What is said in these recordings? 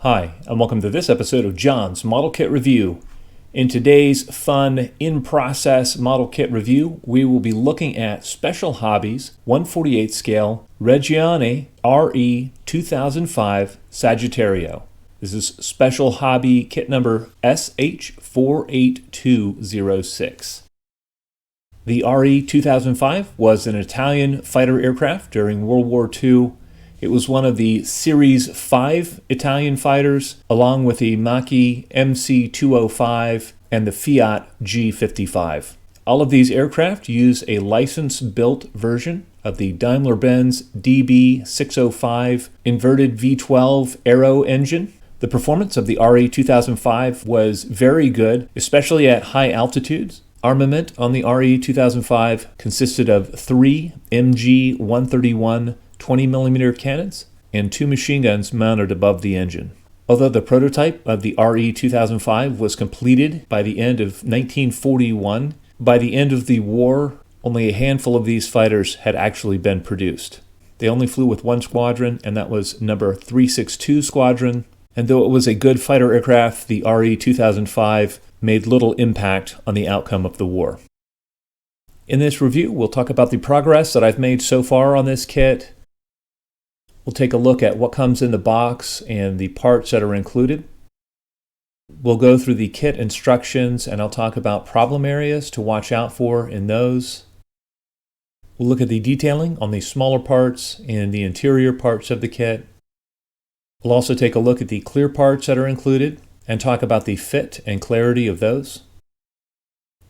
Hi, and welcome to this episode of John's Model Kit Review. In today's fun, in-process model kit review, we will be looking at Special Hobby's 1/48 scale Reggiane Re.2005 Sagittario. This is Special Hobby kit number SH48206. The Re.2005 was an Italian fighter aircraft during World War II. It was one of the Series 5 Italian fighters, along with the Mach-E MC-205 and the Fiat G55. All of these aircraft use a license-built version of the Daimler-Benz DB605 inverted V12 aero engine. The performance of the Re.2005 was very good, especially at high altitudes. Armament on the Re.2005 consisted of 3 MG-131 20mm cannons and 2 machine guns mounted above the engine. Although the prototype of the Re.2005 was completed by the end of 1941, by the end of the war, only a handful of these fighters had actually been produced. They only flew with one squadron, and that was number 362 Squadron. And though it was a good fighter aircraft, the Re.2005 made little impact on the outcome of the war. In this review, we'll talk about the progress that I've made so far on this kit. We'll take a look at what comes in the box and the parts that are included. We'll go through the kit instructions and I'll talk about problem areas to watch out for in those. We'll look at the detailing on the smaller parts and the interior parts of the kit. We'll also take a look at the clear parts that are included and talk about the fit and clarity of those.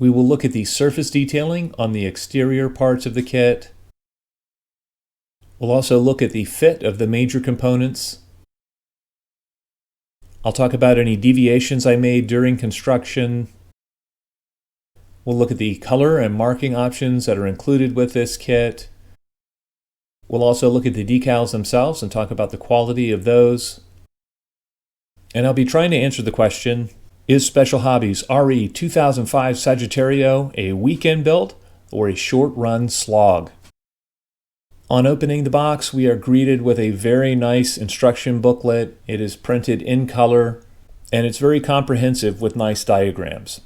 We will look at the surface detailing on the exterior parts of the kit. We'll also look at the fit of the major components. I'll talk about any deviations I made during construction. We'll look at the color and marking options that are included with this kit. We'll also look at the decals themselves and talk about the quality of those. And I'll be trying to answer the question, is Special Hobby's Re.2005 Sagittario a weekend build or a short-run slog? On opening the box, we are greeted with a very nice instruction booklet. It is printed in color, and it's very comprehensive with nice diagrams.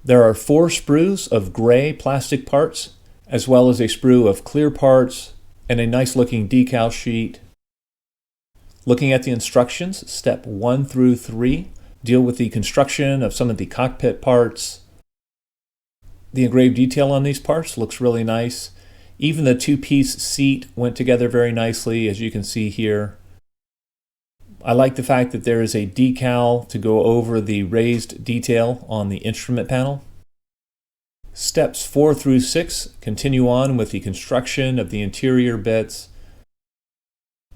There are 4 sprues of gray plastic parts, as well as a sprue of clear parts, and a nice-looking decal sheet. Looking at the instructions, step 1 through 3 deal with the construction of some of the cockpit parts. The engraved detail on these parts looks really nice. Even the 2-piece seat went together very nicely, as you can see here. I like the fact that there is a decal to go over the raised detail on the instrument panel. Steps 4 through 6 continue on with the construction of the interior bits.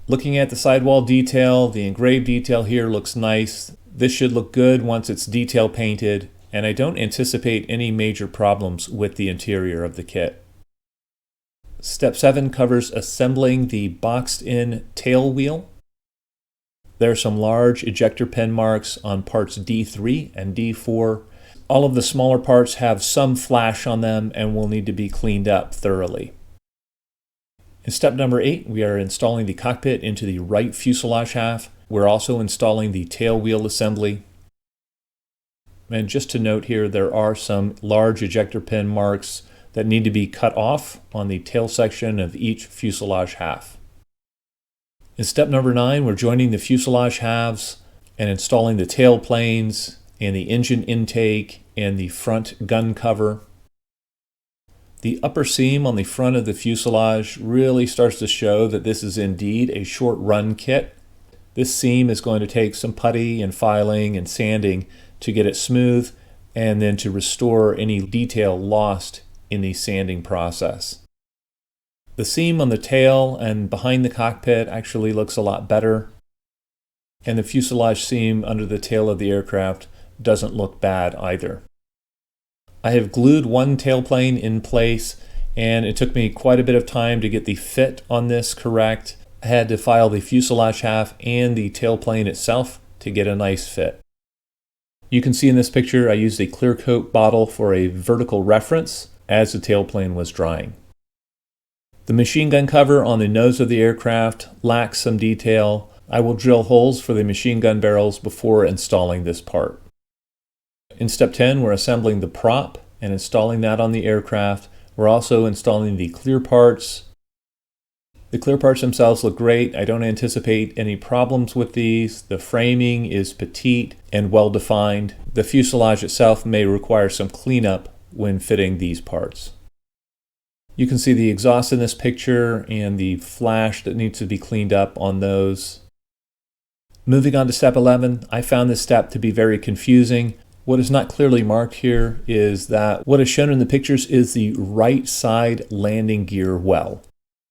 Looking at the sidewall detail, the engraved detail here looks nice. This should look good once it's detail painted, and I don't anticipate any major problems with the interior of the kit. Step 7 covers assembling the boxed-in tail wheel. There are some large ejector pin marks on parts D3 and D4. All of the smaller parts have some flash on them and will need to be cleaned up thoroughly. In step number 8, we are installing the cockpit into the right fuselage half. We're also installing the tail wheel assembly. And just to note here, there are some large ejector pin marks that need to be cut off on the tail section of each fuselage half. In step number 9, we're joining the fuselage halves and installing the tail planes and the engine intake and the front gun cover. The upper seam on the front of the fuselage really starts to show that this is indeed a short-run kit. This seam is going to take some putty and filing and sanding to get it smooth and then to restore any detail lost in the sanding process. The seam on the tail and behind the cockpit actually looks a lot better, and the fuselage seam under the tail of the aircraft doesn't look bad either. I have glued one tailplane in place, and it took me quite a bit of time to get the fit on this correct. I had to file the fuselage half and the tailplane itself to get a nice fit. You can see in this picture I used a clear coat bottle for a vertical reference as the tailplane was drying. The machine gun cover on the nose of the aircraft lacks some detail. I will drill holes for the machine gun barrels before installing this part. In step 10, we're assembling the prop and installing that on the aircraft. We're also installing the clear parts. The clear parts themselves look great. I don't anticipate any problems with these. The framing is petite and well defined. The fuselage itself may require some cleanup when fitting these parts. You can see the exhaust in this picture and the flash that needs to be cleaned up on those. Moving on to step 11, I found this step to be very confusing. What is not clearly marked here is that what is shown in the pictures is the right side landing gear well.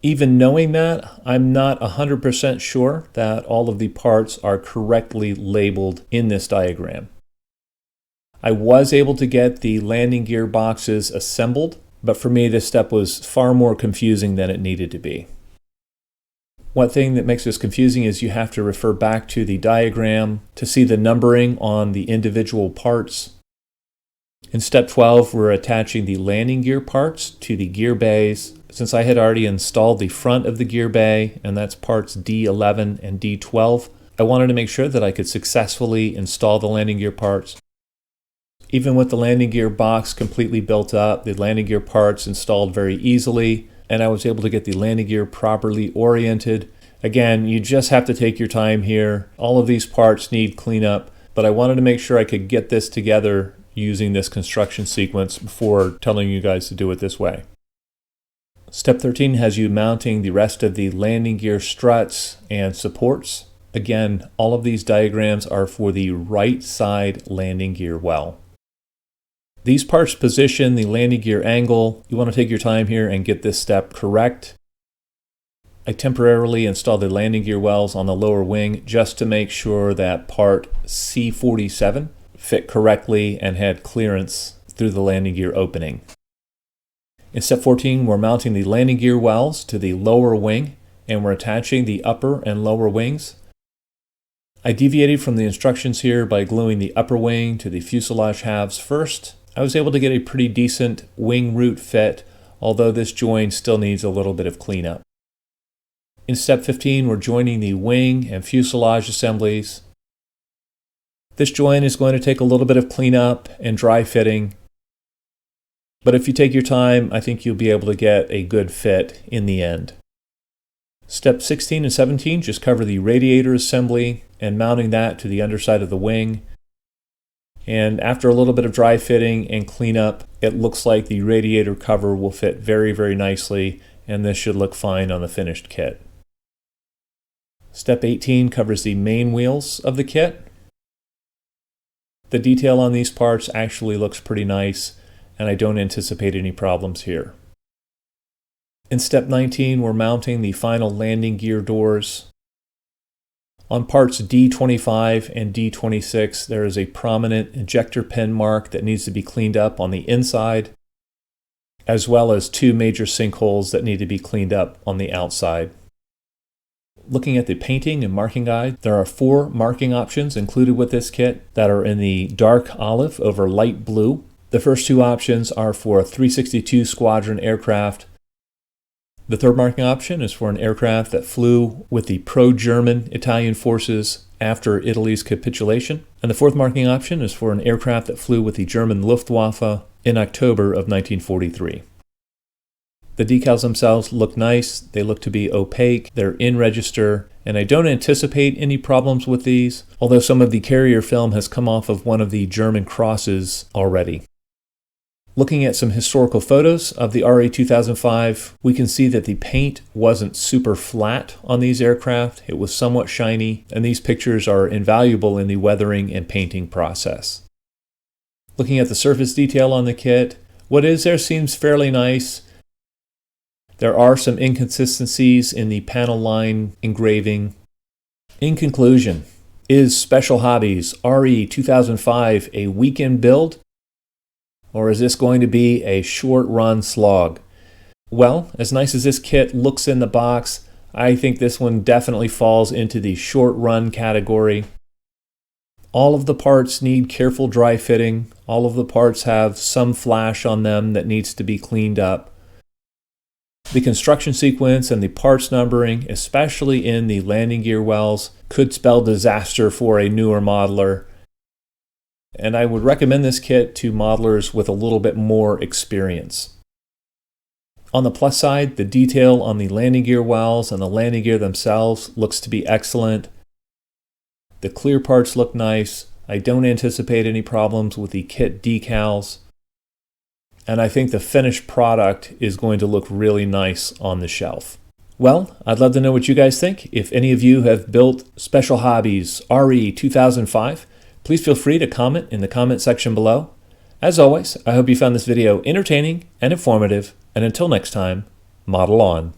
Even knowing that, I'm not 100% sure that all of the parts are correctly labeled in this diagram. I was able to get the landing gear boxes assembled, but for me this step was far more confusing than it needed to be. One thing that makes this confusing is you have to refer back to the diagram to see the numbering on the individual parts. In step 12, we're attaching the landing gear parts to the gear bays. Since I had already installed the front of the gear bay, and that's parts D11 and D12, I wanted to make sure that I could successfully install the landing gear parts. Even with the landing gear box completely built up, the landing gear parts installed very easily, and I was able to get the landing gear properly oriented. Again, you just have to take your time here. All of these parts need cleanup, but I wanted to make sure I could get this together using this construction sequence before telling you guys to do it this way. Step 13 has you mounting the rest of the landing gear struts and supports. Again, all of these diagrams are for the right side landing gear well. These parts position the landing gear angle. You want to take your time here and get this step correct. I temporarily installed the landing gear wells on the lower wing just to make sure that part C47 fit correctly and had clearance through the landing gear opening. In step 14, we're mounting the landing gear wells to the lower wing and we're attaching the upper and lower wings. I deviated from the instructions here by gluing the upper wing to the fuselage halves first. I was able to get a pretty decent wing root fit, although this joint still needs a little bit of cleanup. In step 15, we're joining the wing and fuselage assemblies. This joint is going to take a little bit of cleanup and dry fitting, but if you take your time, I think you'll be able to get a good fit in the end. Step 16 and 17 just cover the radiator assembly and mounting that to the underside of the wing. And after a little bit of dry fitting and cleanup, it looks like the radiator cover will fit very, very nicely, and this should look fine on the finished kit. Step 18 covers the main wheels of the kit. The detail on these parts actually looks pretty nice, and I don't anticipate any problems here. In step 19, we're mounting the final landing gear doors. On parts D25 and D26, there is a prominent ejector pin mark that needs to be cleaned up on the inside, as well as two major sinkholes that need to be cleaned up on the outside. Looking at the painting and marking guide, there are 4 marking options included with this kit that are in the dark olive over light blue. The first 2 options are for a 362 Squadron aircraft. The third marking option is for an aircraft that flew with the pro-German Italian forces after Italy's capitulation. And the fourth marking option is for an aircraft that flew with the German Luftwaffe in October of 1943. The decals themselves look nice, they look to be opaque, they're in register, and I don't anticipate any problems with these, although some of the carrier film has come off of one of the German crosses already. Looking at some historical photos of the RE2005, we can see that the paint wasn't super flat on these aircraft. It was somewhat shiny, and these pictures are invaluable in the weathering and painting process. Looking at the surface detail on the kit, what is there seems fairly nice. There are some inconsistencies in the panel line engraving. In conclusion, is Special Hobby's RE2005 a weekend build? Or is this going to be a short-run slog? Well, as nice as this kit looks in the box, I think this one definitely falls into the short-run category. All of the parts need careful dry fitting. All of the parts have some flash on them that needs to be cleaned up. The construction sequence and the parts numbering, especially in the landing gear wells, could spell disaster for a newer modeler. And I would recommend this kit to modelers with a little bit more experience. On the plus side, the detail on the landing gear wells and the landing gear themselves looks to be excellent. The clear parts look nice. I don't anticipate any problems with the kit decals. And I think the finished product is going to look really nice on the shelf. Well, I'd love to know what you guys think. If any of you have built Special Hobbies Re.2005, please feel free to comment in the comment section below. As always, I hope you found this video entertaining and informative, and until next time, model on.